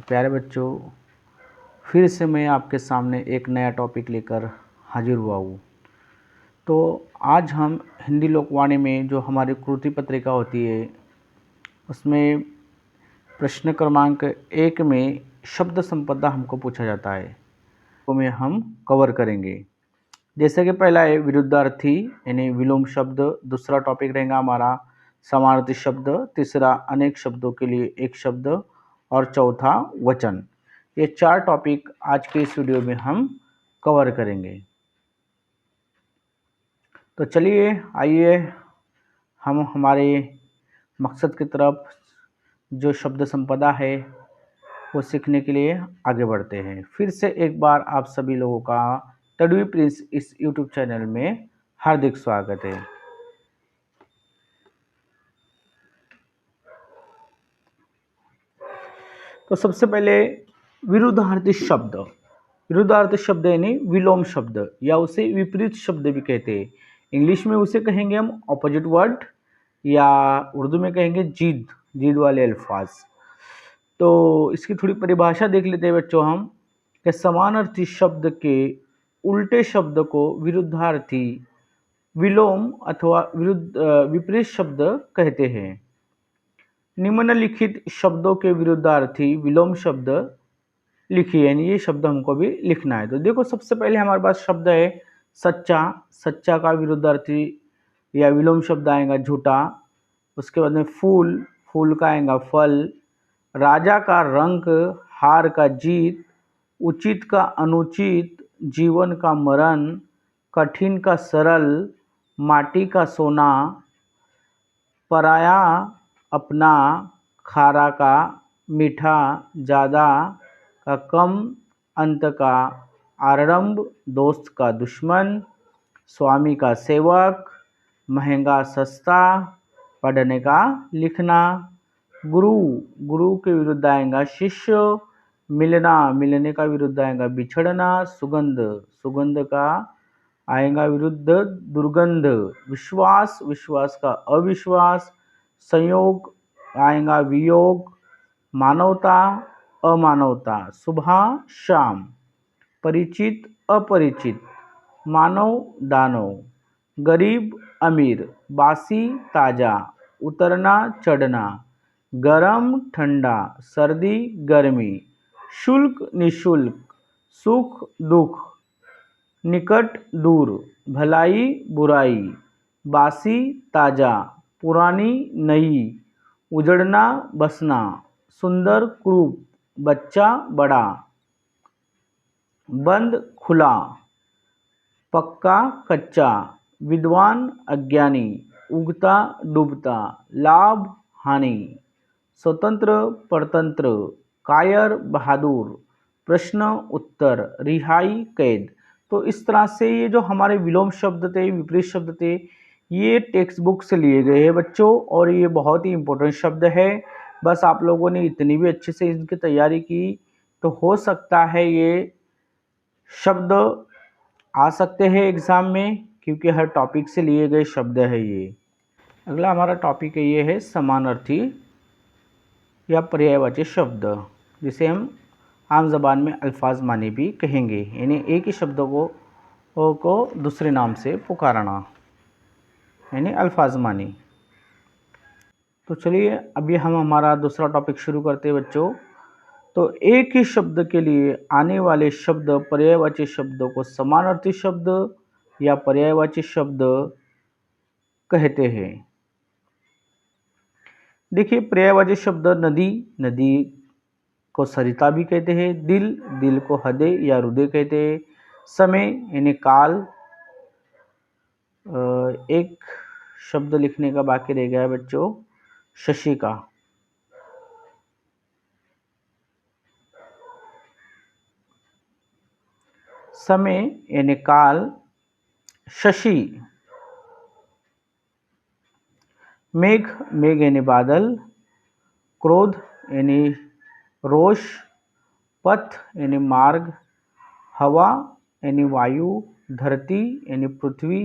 प्यारे बच्चों, फिर से मैं आपके सामने एक नया टॉपिक लेकर हाजिर हुआ हूँ। तो आज हम हिंदी लोकवाणी में जो हमारी कृति पत्रिका होती है उसमें प्रश्न क्रमांक 1 में शब्द संपदा हमको पूछा जाता है, तो में हम कवर करेंगे। जैसे कि पहला है विरुद्धार्थी यानी विलोम शब्द, दूसरा टॉपिक रहेगा हमारा समानार्थी शब्द, तीसरा अनेक शब्दों के लिए एक शब्द और चौथा वचन। ये 4 टॉपिक आज के इस वीडियो में हम कवर करेंगे। तो चलिए आइए हम हमारे मकसद की तरफ जो शब्द संपदा है वो सीखने के लिए आगे बढ़ते हैं। फिर से एक बार आप सभी लोगों का तडवी प्रिंस इस YouTube चैनल में हार्दिक स्वागत है। तो सबसे पहले विरुद्धार्थी शब्द। विरुद्धार्थी शब्द यानी विलोम शब्द या उसे विपरीत शब्द भी कहते हैं। इंग्लिश में उसे कहेंगे हम ऑपोजिट वर्ड या उर्दू में कहेंगे जीद वाले अल्फाज। तो इसकी थोड़ी परिभाषा देख लेते हैं बच्चों हम कि समानार्थी शब्द के उल्टे शब्द को विरुद्धार्थी, विलोम अथवा विपरीत शब्द कहते हैं। निम्नलिखित शब्दों के विरुद्धार्थी विलोम शब्द लिखिए, यानी ये शब्द हमको भी लिखना है। तो देखो सबसे पहले हमारे पास शब्द है सच्चा। सच्चा का विरुद्धार्थी या विलोम शब्द आएगा झूठा। उसके बाद में फूल, फूल का आएगा फल। राजा का रंक, हार का जीत। उचित का अनुचित, जीवन का मरण। कठिन का सरल, माटी का सोना। पराया अपना, खारा का मीठा, ज़्यादा का कम, अंत का आरंभ, दोस्त का दुश्मन। स्वामी का सेवक, महंगा सस्ता, पढ़ने का लिखना। गुरु, गुरु के विरुद्ध आएगा शिष्य। मिलना, मिलने का विरुद्ध आएगा बिछड़ना। सुगंध, सुगंध का आएगा विरुद्ध दुर्गंध। विश्वास, विश्वास का अविश्वास। संयोग आएगा वियोग। मानवता, अमानवता। सुबह शाम। परिचित, अपरिचित। मानव दानव। गरीब अमीर। बासी ताजा। उतरना चढ़ना। गरम ठंडा। सर्दी गर्मी। शुल्क निशुल्क। सुख दुख। निकट दूर। भलाई बुराई। बासी ताजा। पुरानी नई। उजड़ना बसना। सुंदर क्रूप। बच्चा बड़ा। बंद खुला। पक्का कच्चा। विद्वान अज्ञानी। उगता डूबता। लाभ हानि। स्वतंत्र परतंत्र। कायर बहादुर। प्रश्न उत्तर। रिहाई कैद। तो इस तरह से ये जो हमारे विलोम शब्द थे, विपरीत शब्द थे, ये टेक्स्ट बुक से लिए गए हैं बच्चों, और ये बहुत ही इम्पोर्टेंट शब्द है। बस आप लोगों ने इतनी भी अच्छे से इनकी तैयारी की तो हो सकता है ये शब्द आ सकते हैं एग्ज़ाम में, क्योंकि हर टॉपिक से लिए गए शब्द है ये। अगला हमारा टॉपिक है ये है समानार्थी या पर्यायवाची शब्द, जिसे हम आम ज़बान में अल्फाज मानी भी कहेंगे, यानी एक ही शब्द को दूसरे नाम से पुकारना, यानी अल्फाज मानी। तो चलिए अभी हम हमारा दूसरा टॉपिक शुरू करते हैं बच्चों। तो एक ही शब्द के लिए आने वाले शब्द पर्यायवाची शब्दों को समानार्थी शब्द या पर्यायवाची शब्द कहते हैं। देखिए पर्यायवाची शब्द नदी, नदी को सरिता भी कहते हैं। दिल, दिल को हृदय या हृदय कहते हैं। समय यानी काल। एक शब्द लिखने का बाकी रह गया है बच्चों, शशि का। समय यानी काल, शशि। मेघ, मेघ यानी बादल। क्रोध यानी रोष। पथ यानी मार्ग। हवा यानी वायु। धरती यानी पृथ्वी।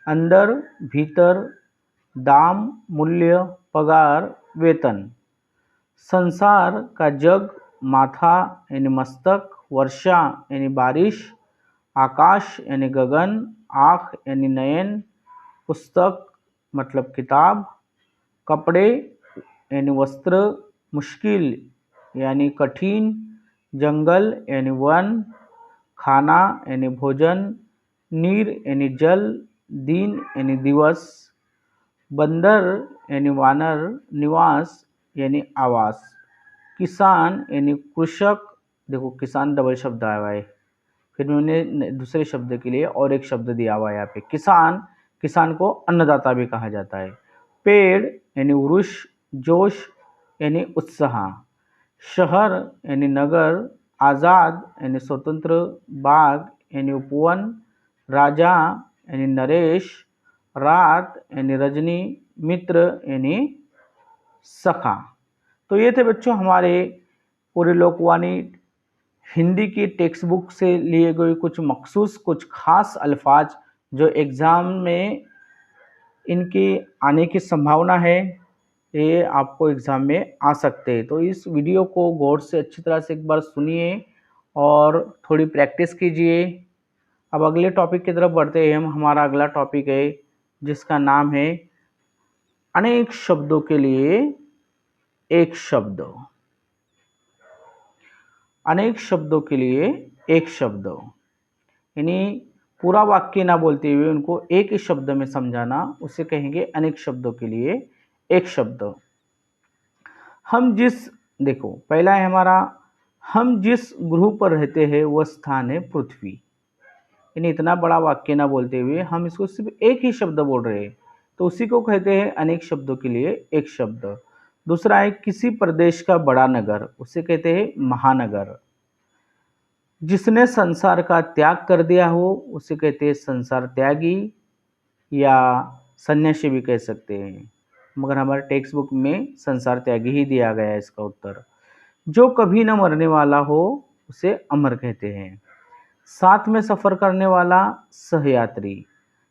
अंदर भीतर। दाम मूल्य। पगार वेतन। संसार का जग, माथा यानी मस्तक, वर्षा यानी बारिश, आकाश यानी गगन, आँख यानी नयन, पुस्तक मतलब किताब, कपड़े यानी वस्त्र, मुश्किल यानी कठिन, जंगल यानी वन, खाना यानी भोजन, नीर यानी जल, दिन यानी दिवस, बंदर यानी वानर, निवास यानी आवास, किसान यानी कृषक। देखो किसान डबल शब्द आया हुआ है, फिर मैंने दूसरे शब्द के लिए और एक शब्द दिया हुआ है यहाँ पे किसान। किसान को अन्नदाता भी कहा जाता है। पेड़ यानी वृक्ष, जोश यानी उत्साह, शहर यानी नगर, आज़ाद यानी स्वतंत्र, बाघ यानी उपवन, राजा यानी नरेश, रात यानी रजनी, मित्र यानी सखा। तो ये थे बच्चों हमारे पूरे लोकवाणी हिंदी की टेक्स्ट बुक से लिए गए कुछ मखसूस कुछ खास अल्फाज जो एग्ज़ाम में इनकी आने की संभावना है, ये आपको एग्ज़ाम में आ सकते हैं। तो इस वीडियो को गौर से अच्छी तरह से एक बार सुनिए और थोड़ी प्रैक्टिस कीजिए। अब अगले टॉपिक की तरफ बढ़ते हैं हम। हमारा अगला टॉपिक है जिसका नाम है अनेक शब्दों के लिए एक शब्द। अनेक शब्दों के लिए एक शब्द यानी पूरा वाक्य ना बोलते हुए उनको एक ही शब्द में समझाना, उसे कहेंगे अनेक शब्दों के लिए एक शब्द। हम जिस देखो पहला है हमारा, हम जिस ग्रह पर रहते हैं वह स्थान है पृथ्वी। यानी इतना बड़ा वाक्य ना बोलते हुए हम इसको सिर्फ एक ही शब्द बोल रहे हैं, तो उसी को कहते हैं अनेक शब्दों के लिए एक शब्द। दूसरा है किसी प्रदेश का बड़ा नगर, उसे कहते हैं महानगर। जिसने संसार का त्याग कर दिया हो उसे कहते हैं संसार त्यागी या सन्यासी भी कह सकते हैं, मगर हमारे टेक्स्ट बुक में संसार त्यागी ही दिया गया है इसका उत्तर। जो कभी न मरने वाला हो उसे अमर कहते हैं। साथ में सफ़र करने वाला सहयात्री,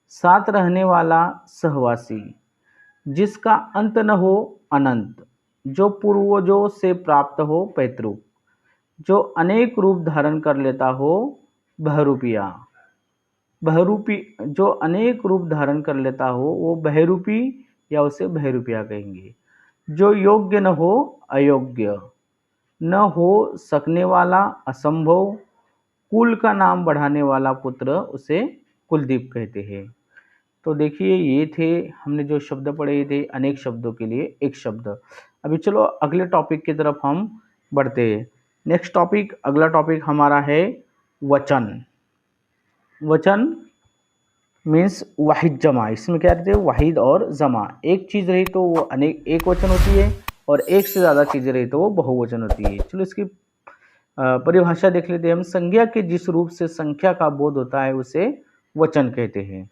साथ रहने वाला सहवासी, जिसका अंत न हो अनंत, जो पूर्वजों से प्राप्त हो पैतृक, जो अनेक रूप धारण कर लेता हो बहरूपिया। बहरूपी जो अनेक रूप धारण कर लेता हो वो बहरूपी या उसे बहरूपिया कहेंगे। जो योग्य न हो अयोग्य, न हो सकने वाला असंभव, कुल का नाम बढ़ाने वाला पुत्र उसे कुलदीप कहते हैं। तो देखिए ये थे हमने जो शब्द पढ़े थे अनेक शब्दों के लिए एक शब्द। अभी चलो अगले टॉपिक की तरफ हम बढ़ते हैं। नेक्स्ट टॉपिक, अगला टॉपिक हमारा है वचन। वचन मीन्स वाहिद जमा। इसमें क्या रहते हैं वाहिद और जमा। एक चीज़ रही तो वो अनेक एक वचन होती है और एक से ज़्यादा चीज़ें रही तो वो बहुवचन होती है। चलो इसकी परिभाषा देख लेते हैं हम। संज्ञा के जिस रूप से संख्या का बोध होता है उसे वचन कहते हैं।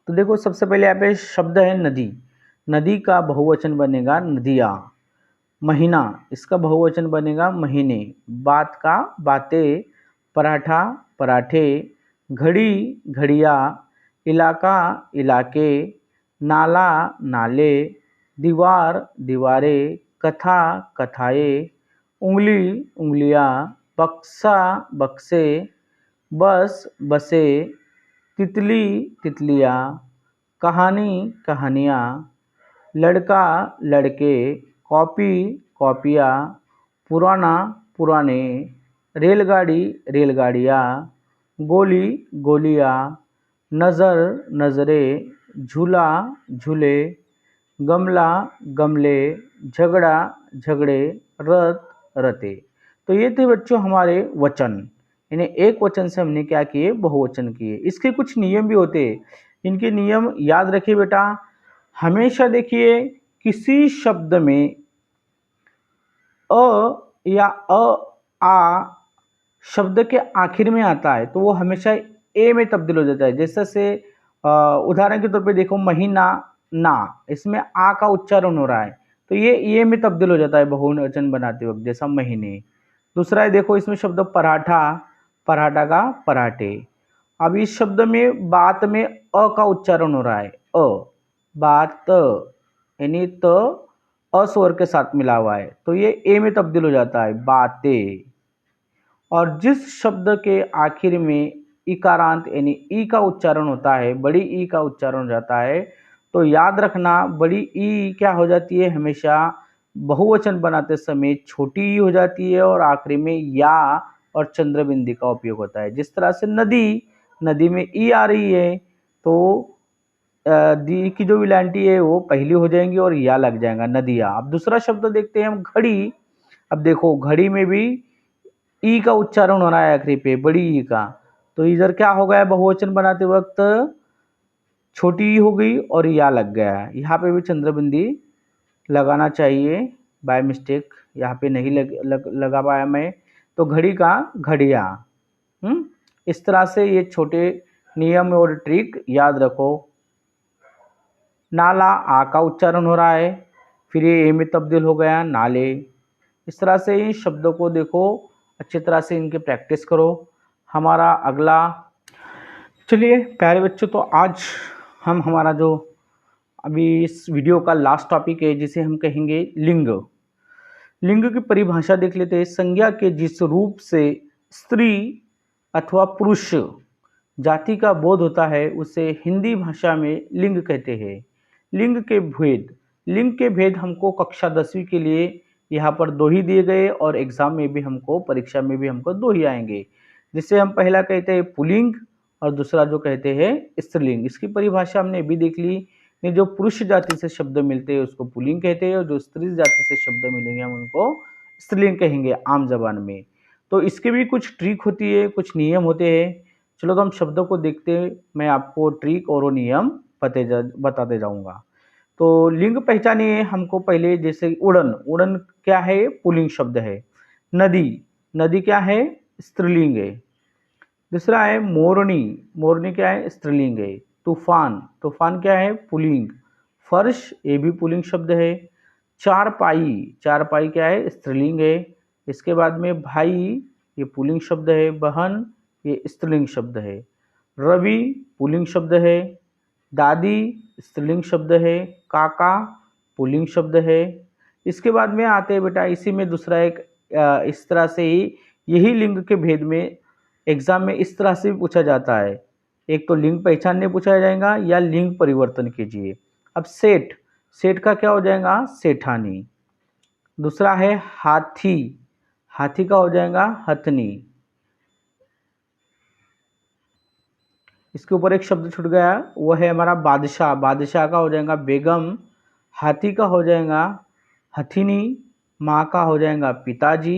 तो देखो सबसे पहले यहाँ पे शब्द है नदी। नदी का बहुवचन बनेगा नदियाँ। महीना, इसका बहुवचन बनेगा महीने। बात का बातें, पराठा पराठे, घड़ी घड़िया, इलाका इलाके, नाला नाले, दीवार दीवारें, कथा कथाएँ, उंगली उंगलियाँ, बक्सा बक्से, बस बसे, तितली तितलियाँ, कहानी कहानियाँ, लड़का लड़के, कॉपी कॉपियाँ, पुराना पुराने, रेलगाड़ी रेलगाड़ियाँ, गोली गोलियाँ, नज़र नज़रें, झूला झूले, गमला गमले, झगड़ा झगड़े, रत रते। तो ये थे बच्चों हमारे वचन। इन्हें एक वचन से हमने क्या किए बहुवचन किए। इसके कुछ नियम भी होते हैं। इनके नियम याद रखिए बेटा। हमेशा देखिए किसी शब्द में अ या आ शब्द के आखिर में आता है तो वो हमेशा ए में तब्दील हो जाता है। जैसे से उदाहरण के तौर पे देखो महीना ना, इसमें आ का उच्चारण हो रहा है तो ये में तब्दील हो जाता है बहुवचन बनाते वक्त, जैसा महीने। दूसरा है देखो इसमें शब्द पराठा, पराठा का पराठे। अब इस शब्द में बात में अ का उच्चारण हो रहा है, अ बात यानी त अ स्वर के साथ मिला हुआ है तो ये ए में तब्दील हो जाता है बातें। और जिस शब्द के आखिर में इकारांत यानी ई का उच्चारण होता है, बड़ी ई का उच्चारण हो जाता है, तो याद रखना बड़ी ई क्या हो जाती है, हमेशा बहुवचन बनाते समय छोटी ई हो जाती है और आखिरी में या और चंद्र बिंदी का उपयोग होता है। जिस तरह से नदी, नदी में ई आ रही है तो दी की जो विलांटी है वो पहली हो जाएंगी और या लग जाएगा नदिया। अब दूसरा शब्द देखते हैं हम, घड़ी। अब देखो घड़ी में भी ई का उच्चारण हो रहा है आखिरी पे, बड़ी ई का, तो इधर क्या हो गया, बहुवचन बनाते वक्त छोटी ई हो गई और या लग गया। यहाँ पे भी चंद्रबिंदी लगाना चाहिए, बाय मिस्टेक यहाँ पे नहीं लगा पाया मैं, तो घड़ी का घड़िया। इस तरह से ये छोटे नियम और ट्रिक याद रखो। नाला, आ का उच्चारण हो रहा है, फिर ये ए में तब्दील हो गया नाले। इस तरह से इन शब्दों को देखो, अच्छी तरह से इनकी प्रैक्टिस करो। हमारा अगला, चलिए प्यारे बच्चों, तो आज हम हमारा जो अभी इस वीडियो का लास्ट टॉपिक है जिसे हम कहेंगे लिंग। लिंग की परिभाषा देख लेते हैं। संज्ञा के जिस रूप से स्त्री अथवा पुरुष जाति का बोध होता है उसे हिंदी भाषा में लिंग कहते हैं। लिंग के भेद, लिंग के भेद हमको कक्षा 10वीं के लिए यहाँ पर 2 ही दिए गए और एग्जाम में भी हमको, परीक्षा में भी हमको 2 ही आएंगे, जिससे हम पहला कहते हैं पुल्लिंग और दूसरा जो कहते हैं स्त्रीलिंग। इसकी परिभाषा हमने भी देख ली। जो पुरुष जाति से शब्द मिलते हैं उसको पुल्लिंग कहते हैं और जो स्त्री जाति से शब्द मिलेंगे हम उनको स्त्रीलिंग कहेंगे आम जबान में। तो इसके भी कुछ ट्रिक होती है, कुछ नियम होते हैं। चलो तो हम शब्दों को देखते हैं, मैं आपको ट्रिक और वो नियम बताते जाऊंगा। तो लिंग पहचानिए हमको पहले, जैसे उड़न, उड़न क्या है, पुल्लिंग शब्द है। नदी, नदी क्या है, स्त्रीलिंग है। दूसरा है मोरनी, मोरनी क्या है, स्त्रीलिंग है। तूफान, तूफान क्या है, पुल्लिंग। फर्श, ये भी पुल्लिंग शब्द है। चारपाई, चारपाई क्या है, स्त्रीलिंग है। इसके बाद में भाई, ये पुल्लिंग शब्द है। बहन, ये स्त्रीलिंग शब्द है। रवि, पुल्लिंग शब्द है। दादी, स्त्रीलिंग शब्द है। काका, पुल्लिंग शब्द है। इसके बाद में आते हैं बेटा, इसी में दूसरा एक, इस तरह से ही यही लिंग के भेद में एग्जाम में इस तरह से भी पूछा जाता है। एक तो लिंग पहचानने पूछा जाएगा या लिंग परिवर्तन कीजिए। अब सेठ, सेठ का क्या हो जाएगा, सेठानी। दूसरा है हाथी, हाथी का हो जाएगा हथनी। इसके ऊपर एक शब्द छूट गया, वो है हमारा बादशाह, बादशाह का हो जाएगा बेगम। हाथी का हो जाएगा हथिनी। माँ का हो जाएगा पिताजी।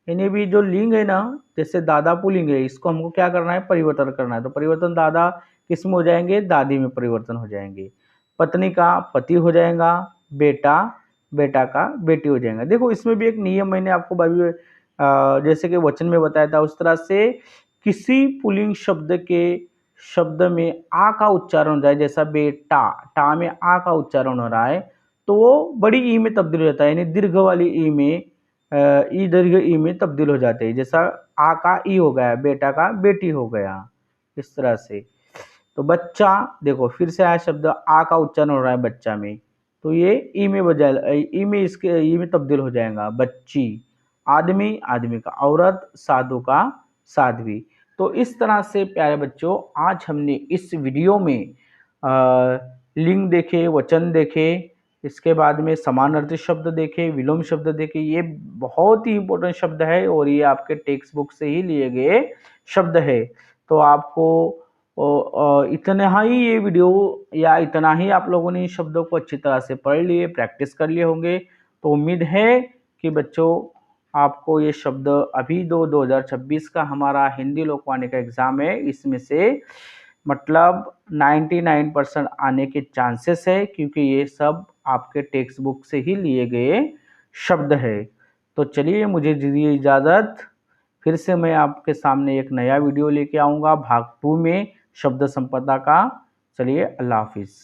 यानी भी जो लिंग है ना, जैसे दादा पुल्लिंग है, इसको हमको क्या करना है, परिवर्तन करना है। तो परिवर्तन दादा किस में हो जाएंगे, दादी में परिवर्तन हो जाएंगे। पत्नी का पति हो जाएगा, बेटा, बेटा का बेटी हो जाएगा। देखो इसमें भी एक नियम मैंने आपको अभी जैसे कि वचन में बताया था उस तरह से किसी पुल्लिंग शब्द के शब्द में आ का उच्चारण हो जाए, जैसा बेटा, टा में आ का उच्चारण हो रहा है तो वो बड़ी ई में तब्दील हो जाता है, यानी दीर्घ वाली ई में, ई दीर्घ ई में तब्दील हो जाते हैं। जैसा आ का ई हो गया, बेटा का बेटी हो गया, इस तरह से। तो बच्चा, देखो फिर से आया शब्द, आ का उच्चारण हो रहा है बच्चा में, तो ये ई में बजाय ई में, इसके ई में तब्दील हो जाएगा बच्ची। आदमी, आदमी का औरत। साधु का साध्वी। तो इस तरह से प्यारे बच्चों आज हमने इस वीडियो में लिंग देखे, वचन देखे, इसके बाद में समानार्थी शब्द देखे, विलोम शब्द देखे। ये बहुत ही इंपॉर्टेंट शब्द है और ये आपके टेक्स्ट बुक से ही लिए गए शब्द है। तो आपको इतना ही ये वीडियो या इतना ही आप लोगों ने इन शब्दों को अच्छी तरह से पढ़ लिए, प्रैक्टिस कर लिए होंगे। तो उम्मीद है कि बच्चों आपको ये शब्द अभी 2026 का हमारा हिंदी लोकवाणी का एग्ज़ाम है, इसमें से मतलब 99% आने के चांसेस है, क्योंकि ये सब आपके टेक्स्ट बुक से ही लिए गए शब्द है। तो चलिए मुझे दीजिए इजाज़त, फिर से मैं आपके सामने एक नया वीडियो लेके आऊँगा भाग 2 में शब्द संपदा का। चलिए अल्लाह हाफिज़।